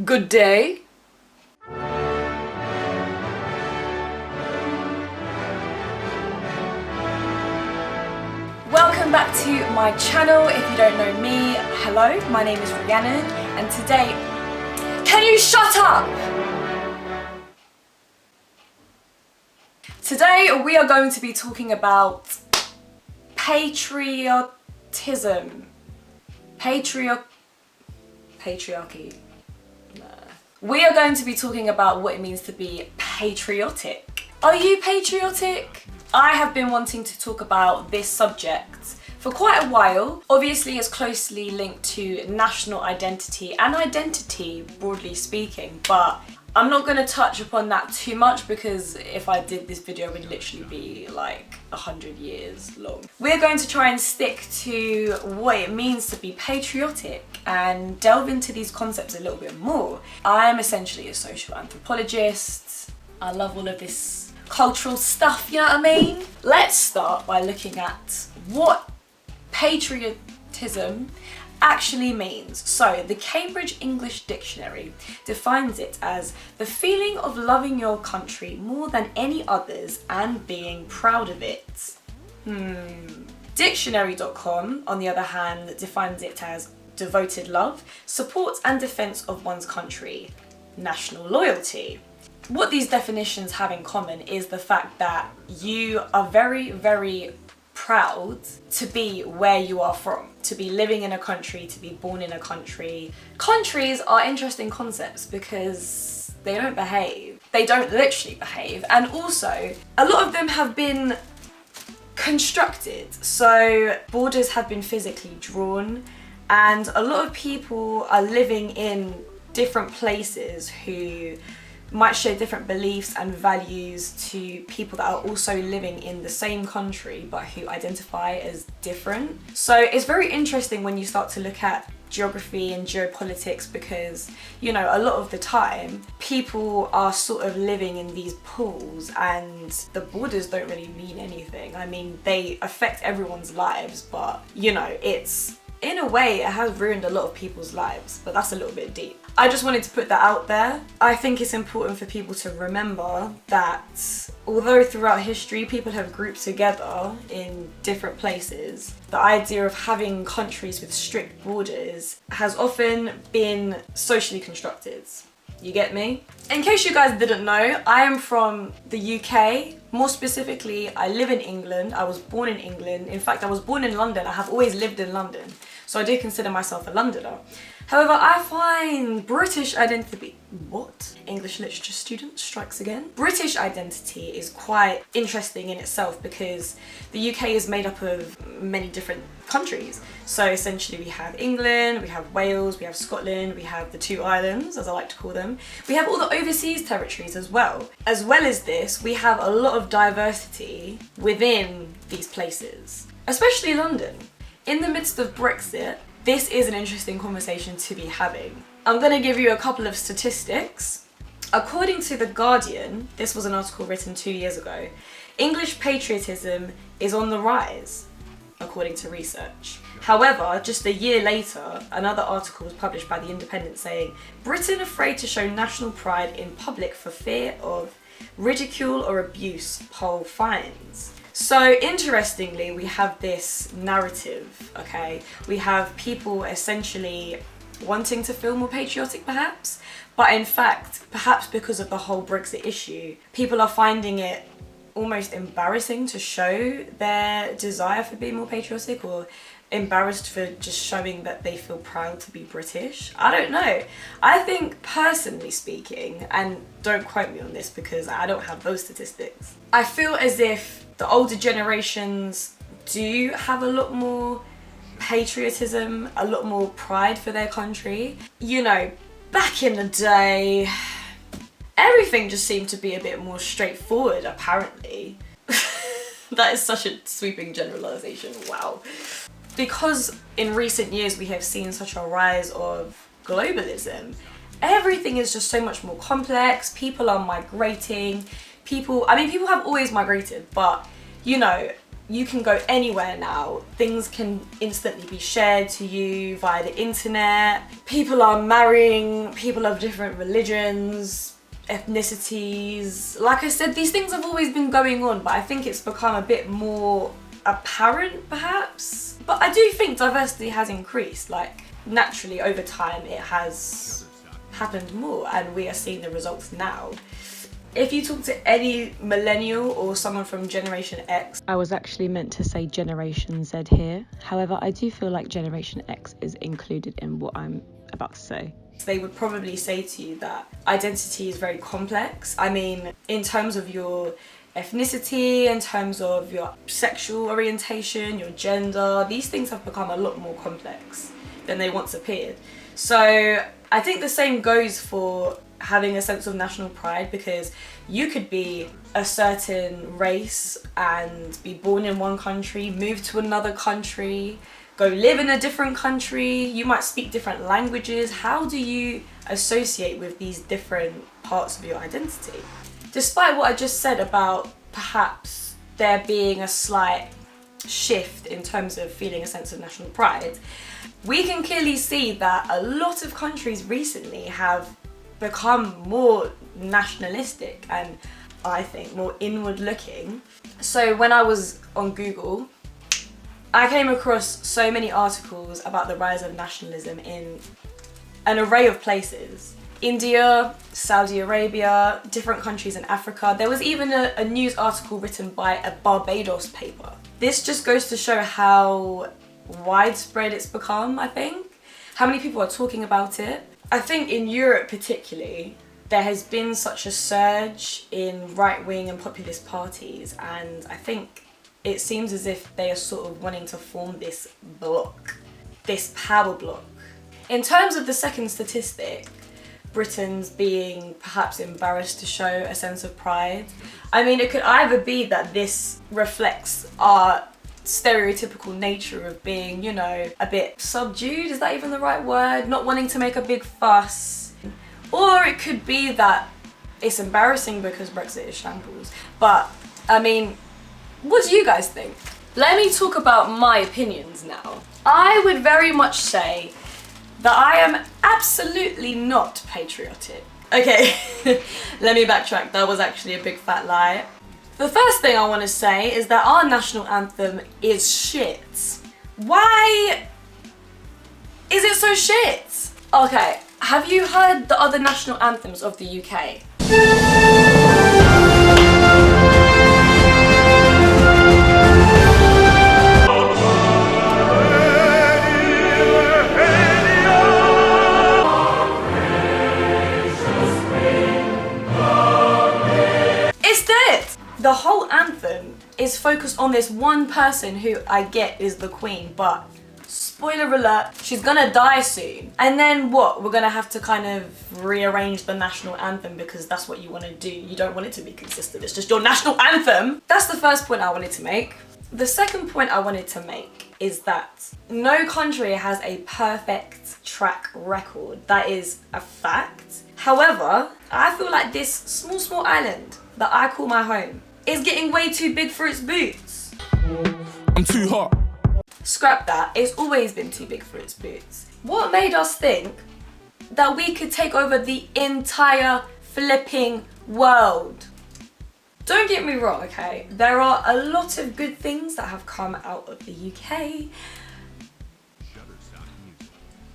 Good day. Welcome back to my channel. If you don't know me, hello, my name is Rhiannon, and today... Can you shut up? Today we are going to be talking about patriotism. Patriarchy. Nah. We are going to be talking about what it means to be patriotic. Are you patriotic? I have been wanting to talk about this subject for quite a while. Obviously it's closely linked to national identity and identity broadly speaking, but I'm not going to touch upon that too much because if I did, this video would literally be like 100 years long. We're going to try and stick to what it means to be patriotic and delve into these concepts a little bit more. I am essentially a social anthropologist. I love all of this cultural stuff, you know what I mean? Let's start by looking at what patriotism actually means. So the Cambridge English Dictionary defines it as the feeling of loving your country more than any others and being proud of it. Dictionary.com, on the other hand, defines it as devoted love, support and defense of one's country, national loyalty. What these definitions have in common is the fact that you are very, very proud to be where you are from, to be living in a country, to be born in a country. Countries are interesting concepts because they don't behave. They don't literally behave, and also a lot of them have been constructed. So borders have been physically drawn, and a lot of people are living in different places who might share different beliefs and values to people that are also living in the same country but who identify as different. So it's very interesting when you start to look at geography and geopolitics because, you know, a lot of the time people are sort of living in these pools and the borders don't really mean anything. I mean, they affect everyone's lives, but you know, it's, in a way, it has ruined a lot of people's lives, but that's a little bit deep. I just wanted to put that out there. I think it's important for people to remember that although throughout history people have grouped together in different places, the idea of having countries with strict borders has often been socially constructed. You get me? In case you guys didn't know, I am from the UK. More specifically, I live in England. I was born in England. In fact, I was born in London. I have always lived in London. So I do consider myself a Londoner. However, I find British identity... What? English literature student strikes again. British identity is quite interesting in itself because the UK is made up of many different countries. So essentially we have England, we have Wales, we have Scotland, we have the two islands, as I like to call them. We have all the overseas territories as well. As well as this, we have a lot of diversity within these places, especially London. In the midst of Brexit, this is an interesting conversation to be having. I'm going to give you a couple of statistics. According to The Guardian, this was an article written 2 years ago, English patriotism is on the rise, according to research. However, just a year later, another article was published by The Independent saying, Britain afraid to show national pride in public for fear of ridicule or abuse, poll finds. So interestingly, we have this narrative, okay? We have people essentially wanting to feel more patriotic perhaps, but in fact, perhaps because of the whole Brexit issue, people are finding it almost embarrassing to show their desire for being more patriotic, or embarrassed for just showing that they feel proud to be British. I don't know. I think personally speaking, and don't quote me on this because I don't have those statistics, I feel as if the older generations do have a lot more patriotism, a lot more pride for their country. You know, back in the day, everything just seemed to be a bit more straightforward, apparently. That is such a sweeping generalization, wow. Because in recent years we have seen such a rise of globalism, everything is just so much more complex. People are migrating. People have always migrated, but you know, you can go anywhere now. Things can instantly be shared to you via the internet. People are marrying people of different religions, ethnicities. Like I said, these things have always been going on, but I think it's become a bit more apparent perhaps. But I do think diversity has increased. Like, naturally over time it has happened more, and we are seeing the results now. If you talk to any millennial or someone from Generation X, I was actually meant to say Generation Z here. However, I do feel like Generation X is included in what I'm about to say. they would probably say to you that identity is very complex. I mean, in terms of your ethnicity, in terms of your sexual orientation, your gender, these things have become a lot more complex than they once appeared. So I think the same goes for having a sense of national pride, because you could be a certain race and be born in one country, move to another country, go live in a different country, you might speak different languages. How do you associate with these different parts of your identity? Despite what I just said about perhaps there being a slight shift in terms of feeling a sense of national pride, we can clearly see that a lot of countries recently have become more nationalistic and I think more inward looking. So when I was on Google, I came across so many articles about the rise of nationalism in an array of places. India, Saudi Arabia, different countries in Africa. There was even a news article written by a Barbados paper. This just goes to show how widespread it's become, I think. How many people are talking about it. I think in Europe particularly, there has been such a surge in right-wing and populist parties, and I think it seems as if they are sort of wanting to form this bloc, this power bloc. In terms of the second statistic, Britons being perhaps embarrassed to show a sense of pride, I mean, it could either be that this reflects our stereotypical nature of being, you know, a bit subdued, is that even the right word? Not wanting to make a big fuss. Or it could be that it's embarrassing because Brexit is shambles. But, I mean, what do you guys think? Let me talk about my opinions now. I would very much say that I am absolutely not patriotic. Okay, let me backtrack. That was actually a big fat lie. The first thing I want to say is that our national anthem is shit. Why is it so shit? Okay, have you heard the other national anthems of the UK? The whole anthem is focused on this one person who I get is the Queen, but spoiler alert, she's gonna die soon. And then what? We're gonna have to kind of rearrange the national anthem because that's what you want to do. You don't want it to be consistent, it's just your national anthem. That's the first point I wanted to make. The second point I wanted to make is that no country has a perfect track record. That is a fact. However, I feel like this small island that I call my home is getting way too big for its boots. I'm too hot. Scrap that, it's always been too big for its boots. What made us think that we could take over the entire flipping world? Don't get me wrong, okay? There are a lot of good things that have come out of the UK.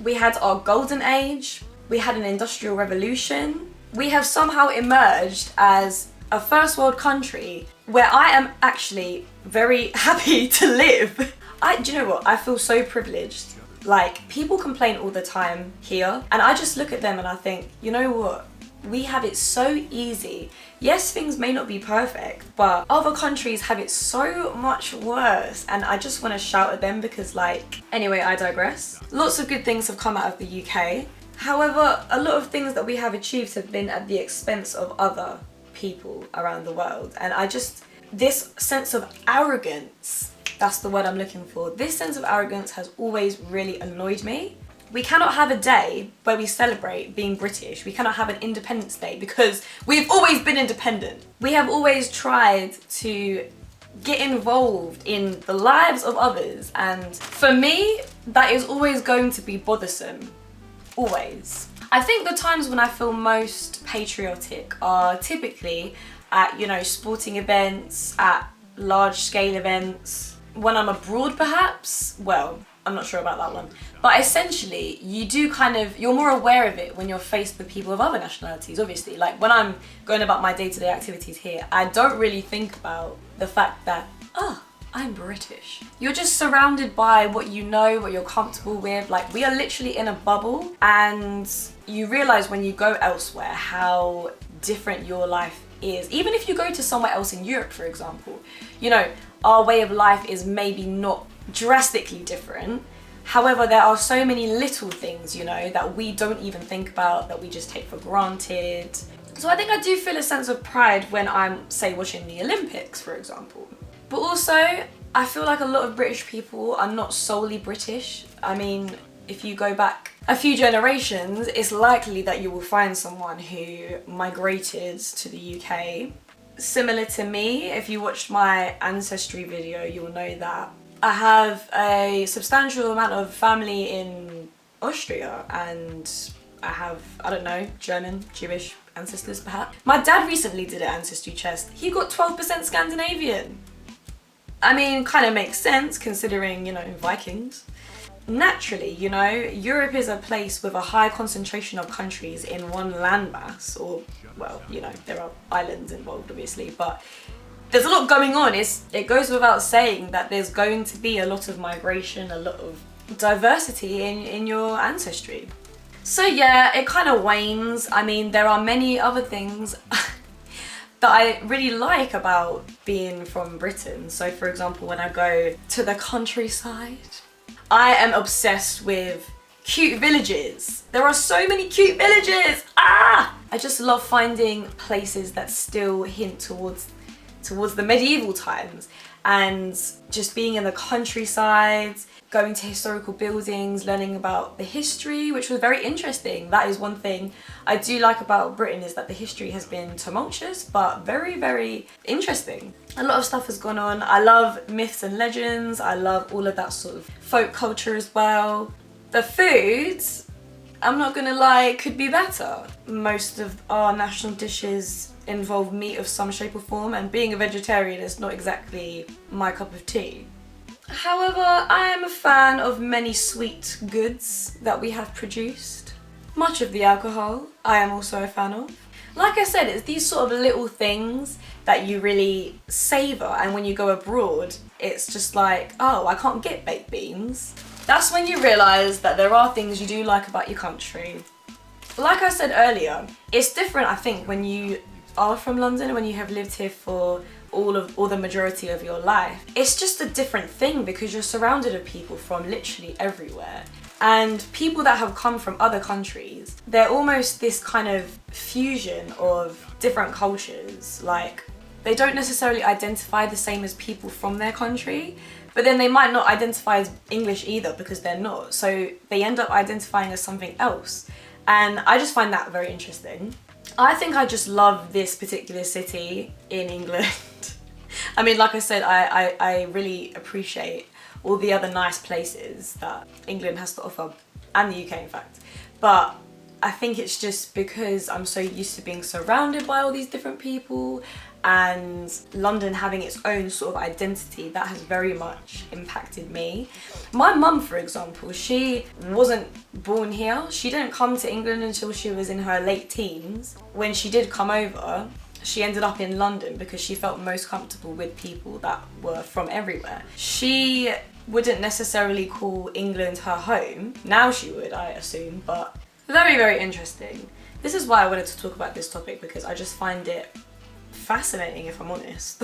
We had our golden age, we had an industrial revolution. We have somehow emerged as a first world country where I am actually very happy to live. Do you know what? I feel so privileged. Like, people complain all the time here, and I just look at them and I think, you know what? We have it so easy. Yes, things may not be perfect, but other countries have it so much worse, and I just want to shout at them because, like, anyway, I digress. Lots of good things have come out of the UK. However, a lot of things that we have achieved have been at the expense of other people around the world, and this sense of arrogance, that's the word I'm looking for, this sense of arrogance has always really annoyed me. We cannot have a day where we celebrate being British. We cannot have an Independence Day because we've always been independent. We have always tried to get involved in the lives of others, and for me, that is always going to be bothersome. Always. I think the times when I feel most patriotic are typically at, you know, sporting events, at large scale events, when I'm abroad perhaps. Well, I'm not sure about that one. But essentially, you do you're more aware of it when you're faced with people of other nationalities, obviously. Like when I'm going about my day-to-day activities here, I don't really think about the fact that, I'm British. You're just surrounded by what you know, what you're comfortable with. Like, we are literally in a bubble, and you realize when you go elsewhere how different your life is. Even if you go to somewhere else in Europe, for example, you know, our way of life is maybe not drastically different. However, there are so many little things, you know, that we don't even think about, that we just take for granted. So I think I do feel a sense of pride when I'm, say, watching the Olympics, for example. But also, I feel like a lot of British people are not solely British. I mean, if you go back a few generations, it's likely that you will find someone who migrated to the UK. Similar to me, if you watched my ancestry video, you'll know that I have a substantial amount of family in Austria, and I have, I don't know, German, Jewish ancestors perhaps. My dad recently did an ancestry test. He got 12% Scandinavian. I mean, kind of makes sense considering, you know, Vikings. Naturally, you know, Europe is a place with a high concentration of countries in one landmass, or, well, you know, there are islands involved obviously, but there's a lot going on. It goes without saying that there's going to be a lot of migration, a lot of diversity in your ancestry. So yeah, it kind of wanes. I mean, there are many other things that I really like about being from Britain. So for example, when I go to the countryside, I am obsessed with cute villages. There are so many cute villages. I just love finding places that still hint towards the medieval times, and just being in the countryside, going to historical buildings, learning about the history, which was very interesting. That is one thing I do like about Britain, is that the history has been tumultuous but very, very interesting. A lot of stuff has gone on. I love myths and legends. I love all of that sort of folk culture as well. The foods, I'm not gonna lie, could be better. Most of our national dishes involve meat of some shape or form, and being a vegetarian is not exactly my cup of tea. However, I am a fan of many sweet goods that we have produced. Much of the alcohol I am also a fan of. Like I said, it's these sort of little things that you really savour, and when you go abroad, it's just like, oh, I can't get baked beans. That's when you realise that there are things you do like about your country. Like I said earlier, it's different, I think, when you are from London, when you have lived here for all the majority of your life. It's just a different thing because you're surrounded with people from literally everywhere. And people that have come from other countries, they're almost this kind of fusion of different cultures. Like, they don't necessarily identify the same as people from their country, but then they might not identify as English either because they're not. So they end up identifying as something else. And I just find that very interesting. I think I just love this particular city in England. I mean, like I said, I really appreciate all the other nice places that England has to offer, and the UK in fact. But I think it's just because I'm so used to being surrounded by all these different people, and London having its own sort of identity that has very much impacted me. My mum, for example, she wasn't born here. She didn't come to England until she was in her late teens. When she did come over, she ended up in London because she felt most comfortable with people that were from everywhere. She wouldn't necessarily call England her home. Now she would, I assume, but very, very interesting. This is why I wanted to talk about this topic, because I just find it fascinating, if I'm honest.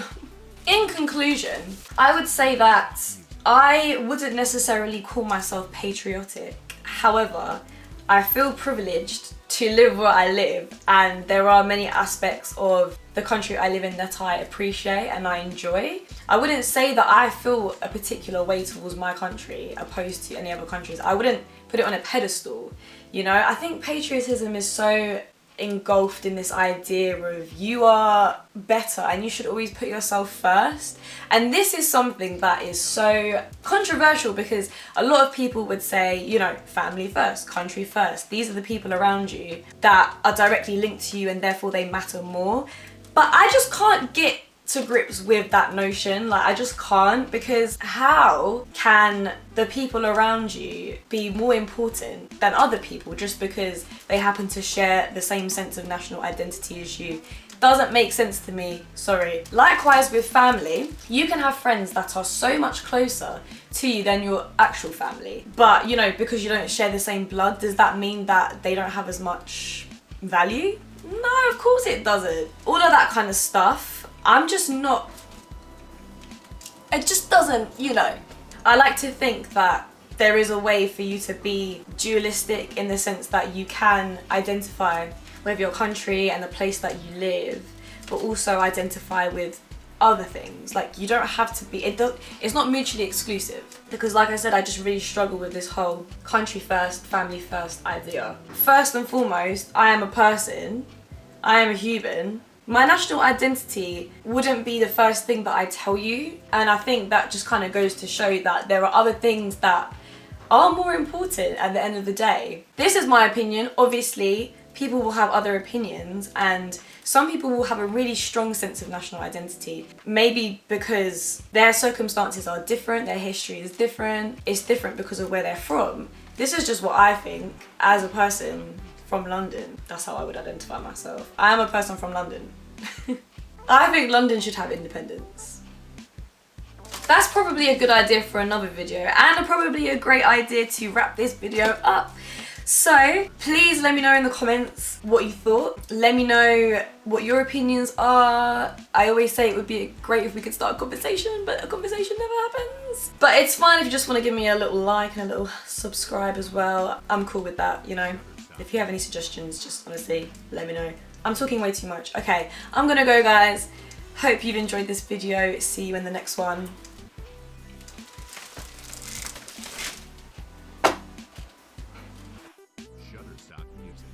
In conclusion, I would say that I wouldn't necessarily call myself patriotic. However, I feel privileged to live where I live, and there are many aspects of the country I live in that I appreciate and I enjoy. I wouldn't say that I feel a particular way towards my country opposed to any other countries. I wouldn't put it on a pedestal, you know? I think patriotism is so engulfed in this idea of you are better and you should always put yourself first. And this is something that is so controversial because a lot of people would say, you know, family first, country first. These are the people around you that are directly linked to you and therefore they matter more. But I just can't get to grips with that notion. Like, I just can't, because how can the people around you be more important than other people just because they happen to share the same sense of national identity as you? Doesn't make sense to me, sorry. Likewise with family, you can have friends that are so much closer to you than your actual family, but you know, because you don't share the same blood, does that mean that they don't have as much value? No, of course it doesn't. All of that kind of stuff, I'm just not, it just doesn't, you know. I like to think that there is a way for you to be dualistic in the sense that you can identify with your country and the place that you live, but also identify with other things. Like, you don't have to be, it's not mutually exclusive, because like I said, I just really struggle with this whole country first, family first idea. First and foremost, I am a person, I am a human. My national identity wouldn't be the first thing that I tell you, and I think that just kind of goes to show that there are other things that are more important at the end of the day. This is my opinion. Obviously, people will have other opinions, and some people will have a really strong sense of national identity. Maybe because their circumstances are different, their history is different, it's different because of where they're from. This is just what I think as a person from London. That's how I would identify myself. I am a person from London. I think London should have independence. That's probably a good idea for another video, and probably a great idea to wrap this video up. So please let me know in the comments what you thought. Let me know what your opinions are. I always say it would be great if we could start a conversation, but a conversation never happens. But it's fine if you just want to give me a little like and a little subscribe as well. I'm cool with that, you know. If you have any suggestions, just honestly let me know. I'm talking way too much. Okay, I'm gonna go, guys. Hope you've enjoyed this video. See you in the next one. Shutterstock Music.